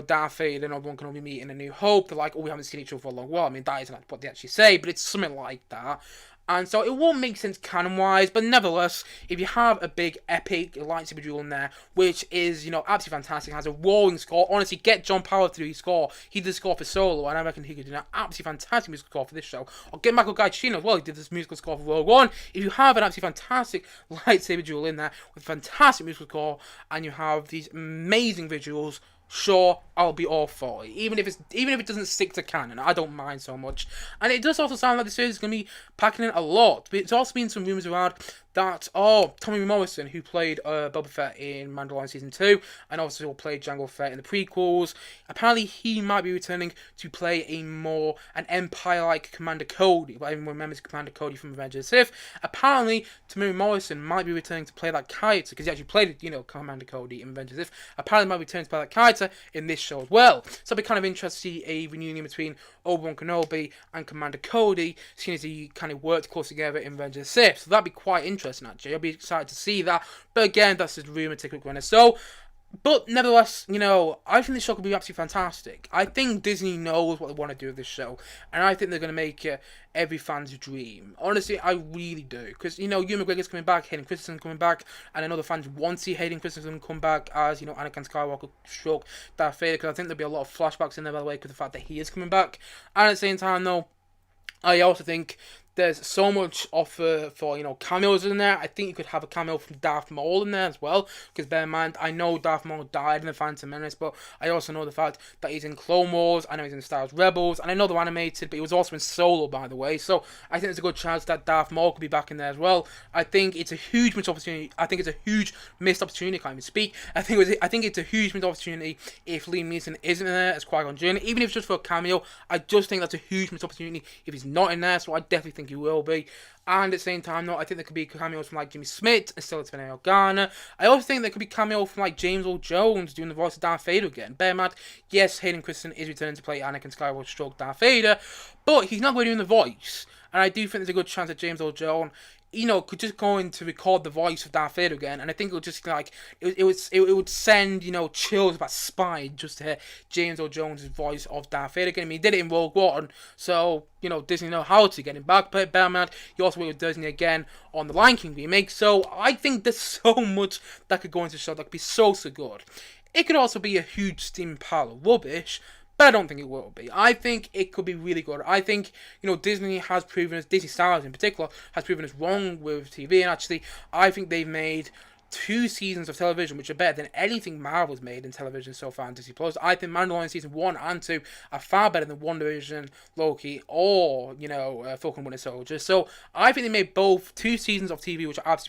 Darth Vader and Obi-Wan Kenobi meet in A New Hope, they're like, oh, we haven't seen each other for a long while. I mean, that isn't what they actually say, but it's something like that. And so it won't make sense canon-wise, but nevertheless, if you have a big, epic lightsaber duel in there, which is, absolutely fantastic, has a roaring score, honestly, get John Powell to do his score. He did the score for Solo, and I reckon he could do an absolutely fantastic musical score for this show. Or get Michael Giacchino as well, he did this musical score for Rogue One. If you have an absolutely fantastic lightsaber duel in there, with a fantastic musical score, and you have these amazing visuals, sure, I'll be all for it. Even if it doesn't stick to canon, I don't mind so much. And it does also sound like the series is going to be packing in a lot. But it's also been some rumours around that Tommy Morrison, who played Boba Fett in Mandalorian Season 2, and also played Jango Fett in the prequels, apparently he might be returning to play an Empire-like Commander Cody. If anyone remembers Commander Cody from Revenge of the Sith, apparently Tommy Morrison might be returning to play that character, because he actually played, Commander Cody in Revenge of the Sith. Apparently might be returning to play that character in this show as well. So it'd be kind of interesting to see a reunion between Obi-Wan Kenobi and Commander Cody, seeing as he kind of worked close together in Revenge of the Sith. So that'd be quite interesting, actually. I'll be excited to see that. But again, that's just rumour, take a quick runner. So, but nevertheless, I think this show could be absolutely fantastic. I think Disney knows what they want to do with this show, and I think they're going to make it every fan's dream. Honestly, I really do. Because, Ewan McGregor's coming back, Hayden Christensen's coming back, and I know the fans want to see Hayden Christensen come back as, Anakin Skywalker stroke Darth Vader, because I think there'll be a lot of flashbacks in there, by the way, because of the fact that he is coming back. And at the same time, though, I also think there's so much offer for, cameos in there. I think you could have a cameo from Darth Maul in there as well. Because bear in mind, I know Darth Maul died in The Phantom Menace, but I also know the fact that he's in Clone Wars, I know he's in Star Wars Rebels, and I know they're animated, but he was also in Solo, by the way. So I think there's a good chance that Darth Maul could be back in there as well. I think it's a huge missed opportunity. I think it's a huge missed opportunity. I can't even speak. I think it's a huge missed opportunity if Liam Neeson isn't in there as Qui-Gon Jinn. Even if it's just for a cameo, I just think that's a huge missed opportunity if he's not in there. So I definitely think he will be. And at the same time, I think there could be cameos from Jimmy Smith and Stellan Organa. I also think there could be cameos from James Earl Jones doing the voice of Darth Vader again. Bear in mind, yes, Hayden Christensen is returning to play Anakin Skywalker stroke Darth Vader, but he's not going to be doing the voice. And I do think there's a good chance that James Earl Jones, could just go in to record the voice of Darth Vader again, and I think it would just it would send chills about spine just to hear James Earl Jones' voice of Darth Vader again. I mean, he did it in Rogue One, so Disney know how to get him back. But bear in mind, he also worked with Disney again on the Lion King remake, so I think there's so much that could go into the show that could be so good. It could also be a huge steam pile of rubbish, but I don't think it will be. I think it could be really good. I think, Disney has proven us, Disney Stars in particular, has proven us wrong with TV. And actually, I think they've made 2 seasons of television which are better than anything Marvel's made in television so far on Disney Plus. I think Mandalorian Season 1 and 2 are far better than WandaVision, Loki, or, Falcon Winter Soldier. So I think they made both 2 seasons of TV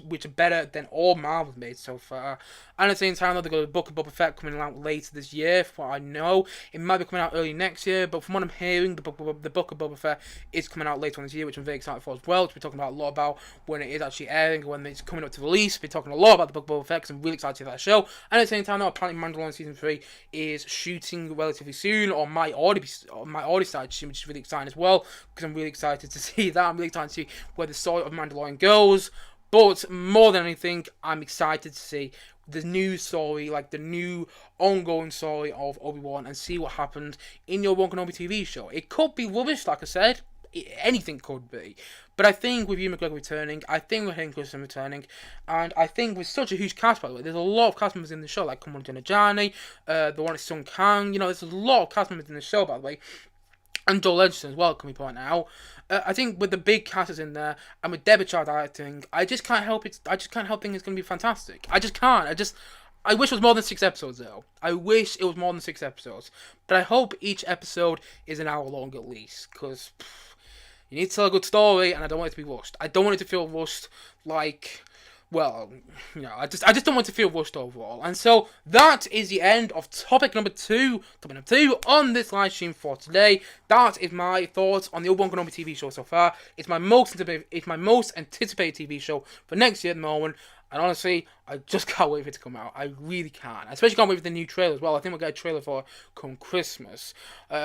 which are better than all Marvel's made so far. And at the same time, they've got the Book of Boba Fett coming out later this year, from what I know. It might be coming out early next year, but from what I'm hearing, the Book of Boba Fett is coming out later on this year, which I'm very excited for as well. We're talking about a lot about when it is actually airing, when it's coming up to release. We're talking a lot about the Book of Boba Fett, because I'm really excited for that show. And at the same time, though, apparently Mandalorian Season 3 is shooting relatively soon, or might already start shooting, which is really exciting as well, because I'm really excited to see that. I'm really excited to see where the story of Mandalorian goes. But more than anything, I'm excited to see the new story, the new ongoing story of Obi-Wan, and see what happened in your Obi-Wan Kenobi TV show. It could be rubbish, like I said. Anything could be. But I think with Ewan McGregor returning, I think with Hayden Christensen returning, and I think with such a huge cast, by the way, there's a lot of cast members in the show, like Kumail Nanjiani, the one is Sung Kang, there's a lot of cast members in the show, by the way. And Joel Edgerton as well, can we point out? I think with the big casters in there, and with Deborah Chow acting, I just can't help it. I just can't help thinking it's going to be fantastic. I just can't. I wish it was more than 6 episodes, though. I wish it was more than 6 episodes. But I hope each episode is an hour long at least, because you need to tell a good story, and I don't want it to be rushed. I don't want it to feel rushed I just don't want to feel rushed overall. And so that is the end of topic number 2 on this live stream for today. That is my thoughts on the Obi-Wan Kenobi TV show so far. It's my most anticipated TV show for next year at the moment. And honestly, I just can't wait for it to come out. I really can't. I especially can't wait for the new trailer as well. I think we'll get a trailer for come Christmas.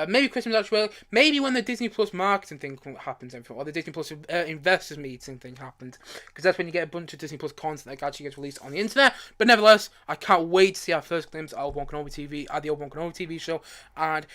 Maybe Christmas actually. Maybe when the Disney Plus marketing thing happens, or the Disney Plus investors meeting thing happens. Because that's when you get a bunch of Disney Plus content that actually gets released on the internet. But nevertheless, I can't wait to see our first glimpse of Obi-Wan Kenobi TV at the Obi-Wan Kenobi TV show. And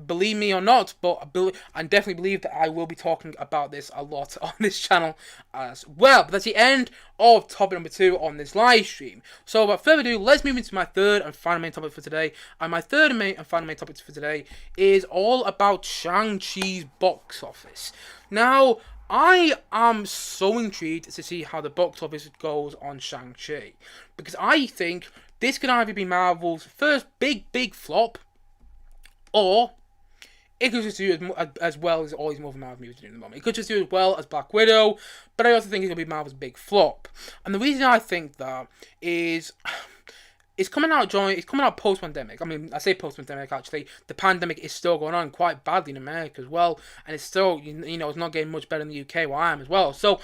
believe me or not, but I definitely believe that I will be talking about this a lot on this channel as well. But that's the end of topic number 2 on this live stream. So without further ado, let's move into my third and final main topic for today. And my third and final main topic for today is all about Shang-Chi's box office. Now, I am so intrigued to see how the box office goes on Shang-Chi, because I think this could either be Marvel's first big flop, or it could just do as well as all these Marvel movies are doing at the moment. It could just do as well as Black Widow, but I also think it's going to be Marvel's big flop. And the reason I think that is it's coming out post-pandemic. I mean, I say post-pandemic, actually. The pandemic is still going on quite badly in America as well, and it's still, it's not getting much better in the UK where I am as well. So,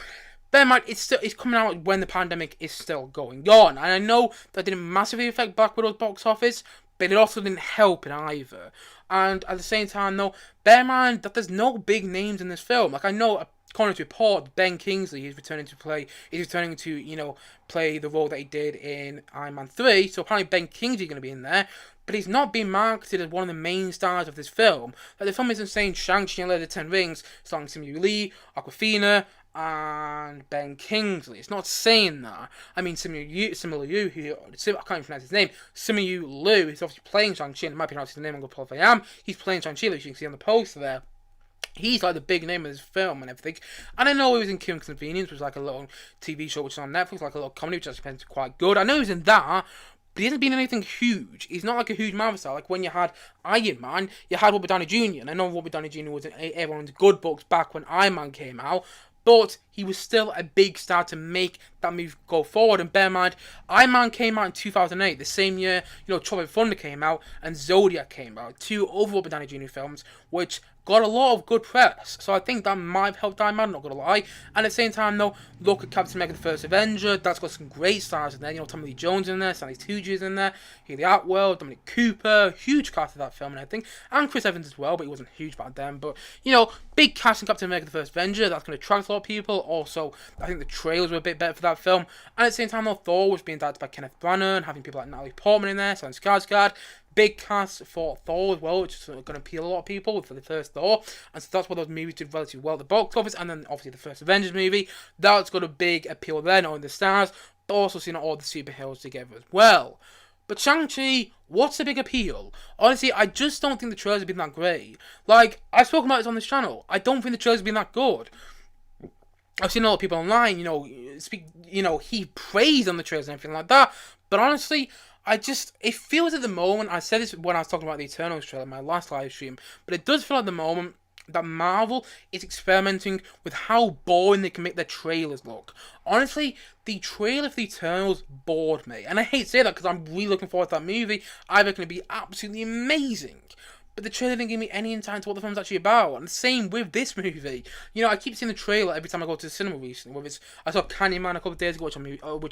bear in mind, it's coming out when the pandemic is still going on. And I know that didn't massively affect Black Widow's box office, but it also didn't help it either. And at the same time, though, bear in mind that there's no big names in this film. Like, I know, according to report, Ben Kingsley is returning to play the role that he did in Iron Man 3. So apparently Ben Kingsley is going to be in there. But he's not being marketed as one of the main stars of this film. Like, the film isn't saying Shang-Chi and the Ten Rings, starring Simu Lee, Awkwafina, and Ben Kingsley. It's not saying that. I mean, Simu Liu, who I can't even pronounce his name. Simu Liu is obviously playing Shang-Chi, and it might be pronounced his name, I'm going to pull if I am. He's playing Shang-Chi, as you can see on the poster there. He's like the big name of this film and everything. And I know he was in Kim's Convenience, which is like a little TV show which is on Netflix, like a little comedy, which I think is quite good. I know he was in that, but he hasn't been anything huge. He's not like a huge Marvel star. Like when you had Iron Man, you had Robert Downey Jr. And I know Robert Downey Jr. was in everyone's good books back when Iron Man came out. But he was still a big star to make that move go forward. And bear in mind, Iron Man came out in 2008, the same year, Tropic Thunder came out and Zodiac came out. Two other Robert Downey Jr. films, which got a lot of good press. So I think that might have helped Iron Man, not gonna lie. And at the same time, though, look at Captain America: The First Avenger. That's got some great stars in there. Tommy Lee Jones in there, Stanley Tucci is in there, Haley Atwell, Dominic Cooper, huge cast of that film and everything. And Chris Evans as well, but he wasn't huge back then. But, big cast in Captain America: The First Avenger. That's going to attract a lot of people. Also, I think the trailers were a bit better for that film. And at the same time, though, Thor was being directed by Kenneth Branagh, and having people like Natalie Portman in there, Stellan Skarsgård. Big cast for Thor as well, which is going to appeal a lot of people for the first Thor. And so that's why those movies did relatively well at the box office. And then obviously the first Avengers movie, that's got a big appeal there, not only the stars, but also seeing all the superheroes together as well. But Shang-Chi, what's the big appeal? Honestly, I just don't think the trailers have been that great. Like, I've spoken about this on this channel. I don't think the trailers have been that good. I've seen a lot of people online, he praised on the trailers and everything like that. But honestly, it feels at the moment, I said this when I was talking about the Eternals trailer in my last live stream, but it does feel at the moment that Marvel is experimenting with how boring they can make their trailers look. Honestly, the trailer for the Eternals bored me. And I hate to say that because I'm really looking forward to that movie. I reckon it'd be absolutely amazing. But the trailer didn't give me any insight into what the film's actually about. And the same with this movie. I keep seeing the trailer every time I go to the cinema recently. Whether I saw Candyman a couple of days ago, which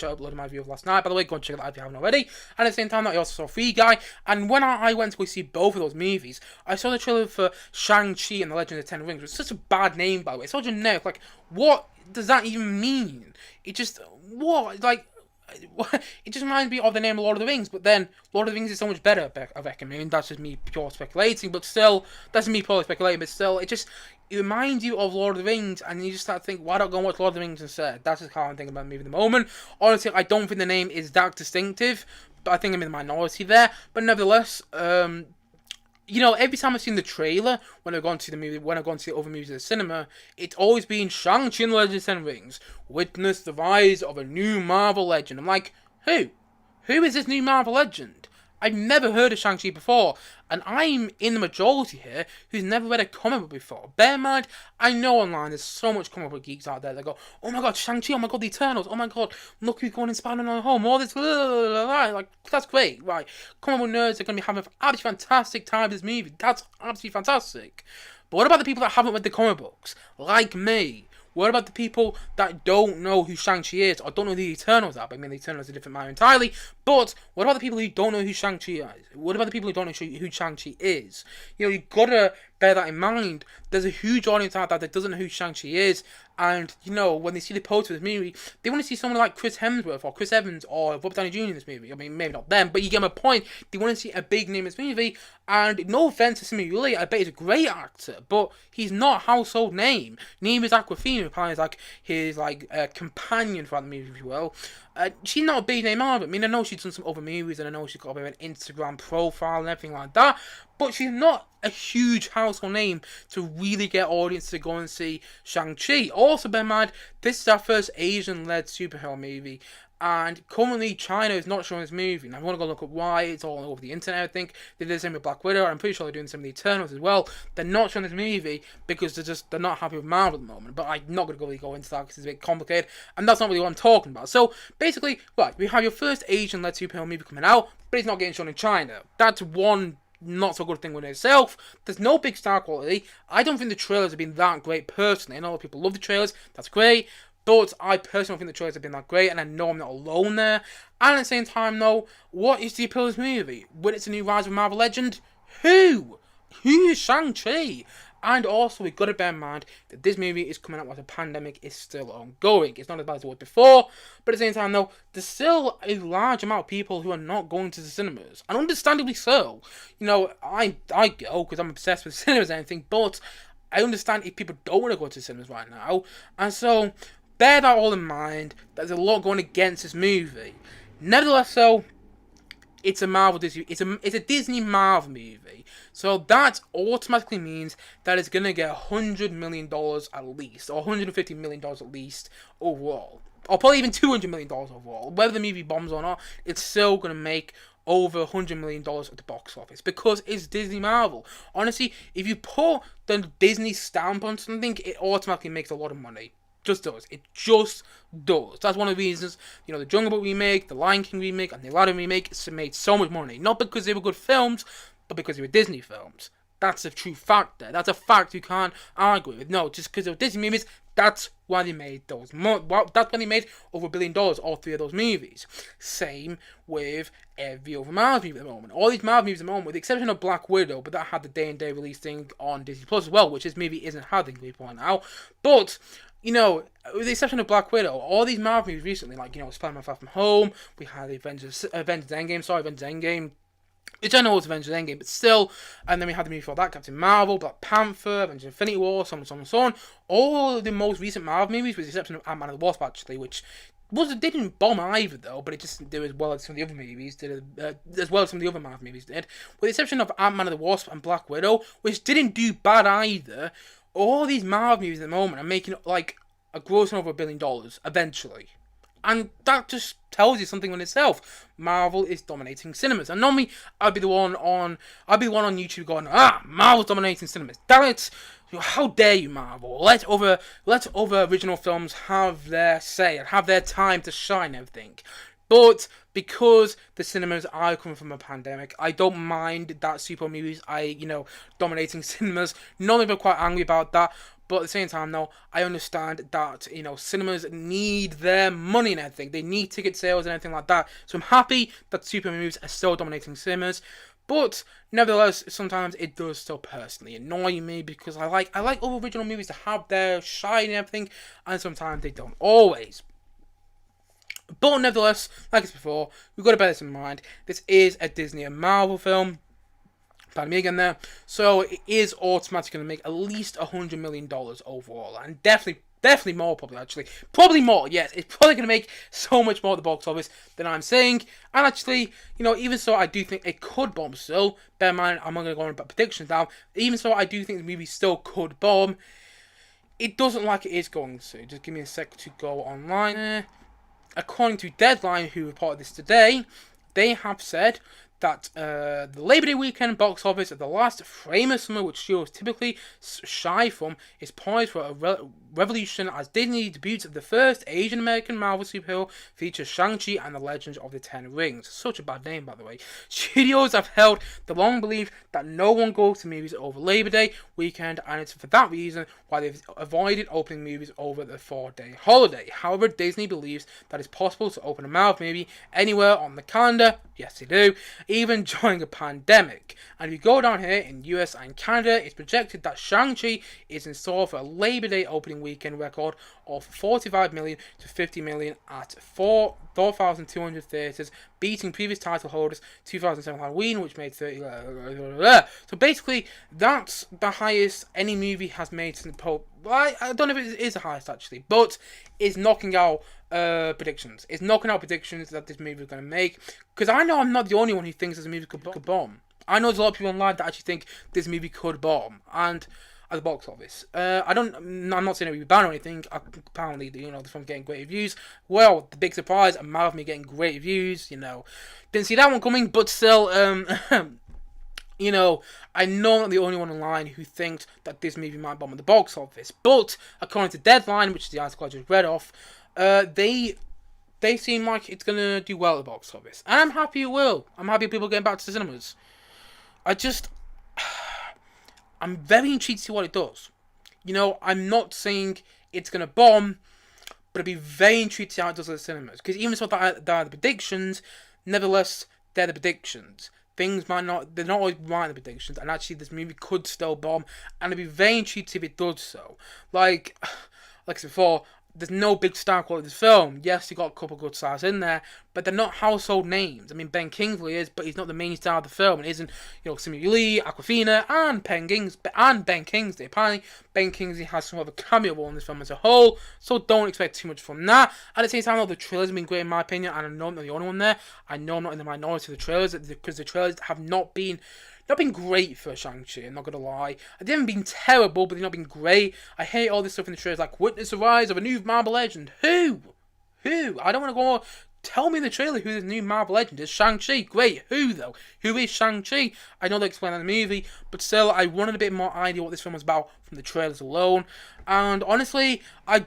I uploaded my review of last night. By the way, go and check it out if you haven't already. And at the same time, I also saw Free Guy. And when I went to go see both of those movies, I saw the trailer for Shang-Chi and the Legend of the Ten Rings. It's such a bad name, by the way. It's so generic. Like, what does that even mean? It just, what? Like, it just reminds me of the name of Lord of the Rings, but then Lord of the Rings is so much better, I reckon. I mean, that's just me pure speculating, but still, that's me purely speculating, but still, it reminds you of Lord of the Rings, and you just start to think, why don't I go and watch Lord of the Rings instead? That's just how I'm thinking about the movie at the moment. Honestly, I don't think the name is that distinctive, but I think I'm in the minority there. But nevertheless, every time I've seen the trailer, when I've gone to the other movies at the cinema, it's always been Shang-Chi and the Legend of the Ten Rings. Witness the rise of a new Marvel legend. I'm like, who? Who is this new Marvel legend? I've never heard of Shang-Chi before, and I'm in the majority here who's never read a comic book before. Bear in mind, I know online there's so much comic book geeks out there that go, oh my god, Shang-Chi, oh my god, the Eternals, oh my god, look who's going in Spider-Man Home, all this, blah, blah, blah, blah. Like, that's great, right? Comic book nerds are going to be having an absolutely fantastic time with this movie. That's absolutely fantastic. But what about the people that haven't read the comic books? Like me. What about the people that don't know who Shang-Chi is, or don't know who the Eternals are? I mean, the Eternals are a different matter entirely, but what about the people who don't know who Shang-Chi is? What about the people who don't know who Shang-Chi is? You've got to bear that in mind. There's a huge audience out there that doesn't know who Shang-Chi is, and, when they see the poster of this movie, they want to see someone like Chris Hemsworth, or Chris Evans, or Robert Downey Jr. in this movie. I mean, maybe not them, but you get my point. They want to see a big name in this movie, and no offense to Simu Liu, I bet he's a great actor, but he's not a household name. Neither is Awkwafina, who apparently is like his companion throughout the movie, if you will. She's not a big name either. I mean, I know she's done some other movies, and I know she's got a bit of an Instagram profile and everything like that, but she's not a huge household name to really get audience to go and see Shang-Chi. Also, bear in mind, this is our first Asian-led superhero movie, And currently, China is not showing this movie. And I want to go look up why. It's all over the internet, I think. They did the same with Black Widow. I'm pretty sure they're doing the same with the Eternals as well. They're not showing this movie because they're not happy with Marvel at the moment. But I'm not going to really go into that because it's a bit complicated. And that's not really what I'm talking about. So, basically, right, we have your first Asian-led superhero movie coming out, but it's not getting shown in China. That's one not so good thing within itself. There's no big star quality. I don't think the trailers have been that great personally. I know people love the trailers. That's great. But I personally don't think the trailers have been that great, and I know I'm not alone there. And at the same time, though, what is the appeal of this movie? When it's a new Rise of a Marvel Legend, who? Who is Shang-Chi? And also, we've got to bear in mind that this movie is coming out while the pandemic is still ongoing. It's not as bad as it was before, but at the same time, though, there's still a large amount of people who are not going to the cinemas. And understandably so. You know, I go because I'm obsessed with cinemas and anything, but I understand if people don't want to go to the cinemas right now. And so, bear that all in mind. There's a lot going against this movie. Nevertheless, though, it's a Marvel Disney. It's a Disney Marvel movie. So that automatically means that it's gonna get $100 million at least, or $150 million at least overall, or probably even $200 million overall. Whether the movie bombs or not, it's still gonna make over $100 million at the box office because it's Disney Marvel. Honestly, if you put the Disney stamp on something, it automatically makes a lot of money. Just does. It just does. That's one of the reasons, you know, the Jungle Book remake, the Lion King remake, and the Aladdin remake made so much money. Not because they were good films, but because they were Disney films. That's a true fact there. That's a fact you can't argue with. No, just because they were Disney movies, that's why they made those. That's why they made over $1 billion, all three of those movies. Same with every other Marvel movie at the moment. All these Marvel movies at the moment, with the exception of Black Widow, but that had the day-and-day release thing on Disney Plus as well, which this movie isn't having, we point out. But you know, with the exception of Black Widow, all these Marvel movies recently, like, you know, Spider-Man Far From Home, we had Avengers Endgame, which I know was Avengers Endgame, but still, and then we had the movie for that, Captain Marvel, Black Panther, Avengers Infinity War, so on and so on. All the most recent Marvel movies, with the exception of Ant-Man and the Wasp, actually, which didn't bomb either, though, but it just did as well as some of the other movies did, as well as some of the other Marvel movies did. With the exception of Ant-Man and the Wasp and Black Widow, which didn't do bad either, all these Marvel movies at the moment are making, like, a grossing over $1 billion, eventually. And that just tells you something on itself. Marvel is dominating cinemas. And normally, I'd be the one on YouTube going, Marvel's dominating cinemas. Damn it! How dare you, Marvel? Let other original films have their say and have their time to shine and everything. But because the cinemas are coming from a pandemic, I don't mind that super movies dominating cinemas. Normally I'm quite angry about that. But at the same time, though, I understand that, you know, cinemas need their money and everything. They need ticket sales and everything like that. So I'm happy that super movies are still dominating cinemas. But nevertheless, sometimes it does still personally annoy me because I like other original movies to have their shine and everything, and sometimes they don't always. But nevertheless, like I said before, we've got to bear this in mind. This is a Disney and Marvel film. Pardon me again there. So it is automatically going to make at least $100 million overall. And definitely more, probably, actually. Probably more, yes. It's probably going to make so much more at the box office than I'm saying. And actually, you know, even so, I do think it could bomb still. Bear in mind, I'm not going to go on about predictions now. Even so, I do think the movie still could bomb. It doesn't like it is going to. Just give me a sec to go online. According to Deadline, who reported this today, they have said that the Labor Day weekend box office of the last frame of summer, which shows typically shy from, is poised for a revolution as Disney debuts of the first Asian American Marvel superhero features Shang-Chi and the Legend of the Ten Rings. Such a bad name, by the way. Studios have held the long belief that no one goes to movies over Labor Day weekend, and it's for that reason why they've avoided opening movies over the 4-day holiday. However, Disney believes that it's possible to open a Marvel movie anywhere on the calendar. Yes, they do, even during a pandemic. And if you go down here in US and Canada, it's projected that Shang-Chi is in store for a Labor Day opening weekend record of 45 million to 50 million at 4,200 theatres, beating previous title holders 2007 Halloween, which made 30. So basically, that's the highest any movie has made since the Pope. I don't know if it is the highest actually, but it's knocking out predictions. It's knocking out predictions that this movie is going to make. Because I know I'm not the only one who thinks this movie could bomb. I know there's a lot of people online that actually think this movie could bomb, and at the box office. I'm not saying it would be bad or anything. Apparently, this one's getting great reviews. Well, the big surprise, a mile of me getting great reviews. Didn't see that one coming, but still, I know I'm not the only one online who thinks that this movie might bomb at the box office. But according to Deadline, which is the article I just read off, they seem like it's gonna do well at the box office, and I'm happy it will. I'm happy people getting back to the cinemas. I'm very intrigued to see what it does. I'm not saying it's gonna bomb, but I'd be very intrigued to see how it does at the cinemas. Because even so, that are the predictions, nevertheless, they're the predictions. They're not always right in the predictions, and actually this movie could still bomb, and I'd be very intrigued to see if it does so. Like I said before, there's no big star quality of this film. Yes, you got a couple of good stars in there, but they're not household names. I mean, Ben Kingsley is, but he's not the main star of the film. It isn't, Simu Lee, Awkwafina, and Ben Kingsley. Apparently, Ben Kingsley has some of a cameo role in this film as a whole, so don't expect too much from that. At the same time, though, the trailers have been great in my opinion, and I know I'm not the only one there. I know I'm not in the minority of the trailers, because the trailers have not been great for Shang-Chi, I'm not gonna lie. They haven't been terrible, but they've not been great. I hate all this stuff in the trailers, like, witness the rise of a new Marvel legend. Who? I don't want to go, tell me in the trailer who the new Marvel legend is. Shang-Chi. Great. Who, though? Who is Shang-Chi? I know they explain that in the movie, but still, I wanted a bit more idea what this film was about from the trailers alone. And honestly, I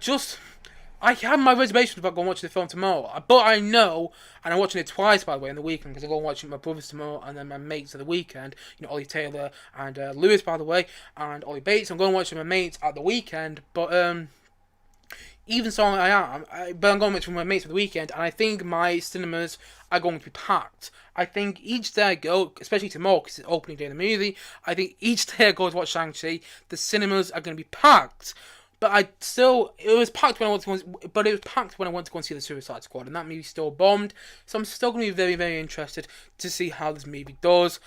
have my reservations about going to watch the film tomorrow. But I know, and I'm watching it twice, by the way, in the weekend, because I'm going to watch it with my brothers tomorrow, and then my mates at the weekend. Ollie Taylor and Lewis, by the way, and Ollie Bates. I'm going to watch with my mates at the weekend. But, even so, but I'm going to watch with my mates at the weekend, and I think my cinemas are going to be packed. I think each day I go, especially tomorrow, because it's opening day of the movie, I think each day I go to watch Shang-Chi, the cinemas are going to be packed. But it was packed when I went to go and see the Suicide Squad, and that movie still bombed. So I'm still going to be very, very interested to see how this movie does.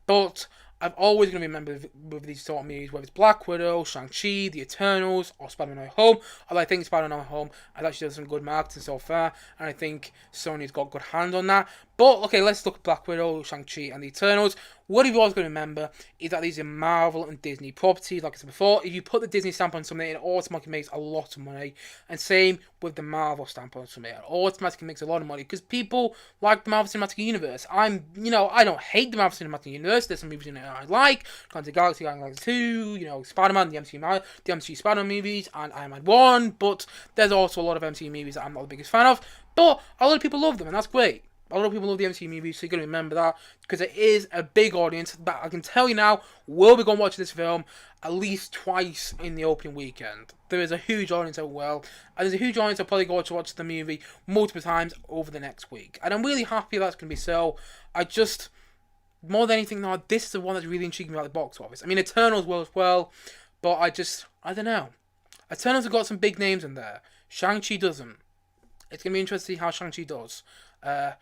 But I'm always going to remember with these sort of movies, whether it's Black Widow, Shang-Chi, The Eternals, or Spider-Man No Home. Although I think Spider-Man No Home has actually done some good marketing so far, and I think Sony's got a good hand on that. But, okay, let's look at Black Widow, Shang-Chi, and The Eternals. What you've always got to remember is that these are Marvel and Disney properties. Like I said before, if you put the Disney stamp on something, it automatically makes a lot of money. And same with the Marvel stamp on something. It automatically makes a lot of money because people like the Marvel Cinematic Universe. I don't hate the Marvel Cinematic Universe. There's some movies in it I like. Guardians of the Galaxy, Guardians of the Galaxy 2, Spider-Man, the MCU Spider-Man movies, and Iron Man 1. But there's also a lot of MCU movies that I'm not the biggest fan of. But a lot of people love them, and that's great. A lot of people love the MCU movies, so you're going to remember that, because it is a big audience. But I can tell you now, we'll be going to watch this film at least twice in the opening weekend. There is a huge audience as well, and there's a huge audience that'll probably go to watch the movie multiple times over the next week. And I'm really happy that's going to be so. More than anything now, this is the one that's really intriguing me about the box office. I mean, Eternals will as well, but I don't know. Eternals have got some big names in there. Shang-Chi doesn't. It's going to be interesting to see how Shang-Chi does. Going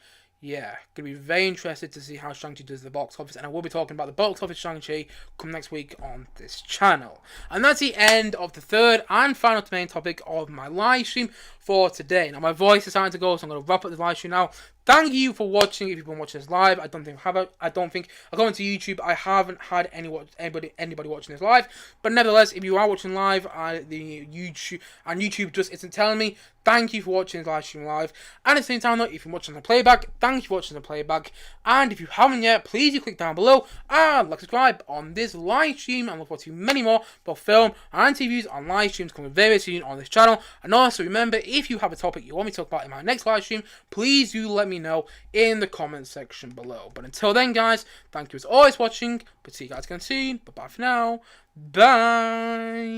to be very interested to see how Shang-Chi does the box office, and I will be talking about the box office Shang-Chi come next week on this channel. And that's the end of the third and final main topic of my live stream for today. Now my voice is starting to go, so I'm going to wrap up the live stream now. Thank you for watching. If you've been watching this live, I don't think according to YouTube, I haven't had anybody watching this live. But nevertheless, if you are watching live, YouTube just isn't telling me. Thank you for watching this live stream live. And at the same time, though, if you're watching the playback, thank you for watching the playback. And if you haven't yet, please do click down below and like subscribe on this live stream, and look forward to many more both film and TV views on live streams coming very soon on this channel. And also remember, if you have a topic you want me to talk about in my next live stream, please do let me know in the comment section below. But until then, guys, thank you as always for watching. But see you guys again soon. Bye bye for now. Bye.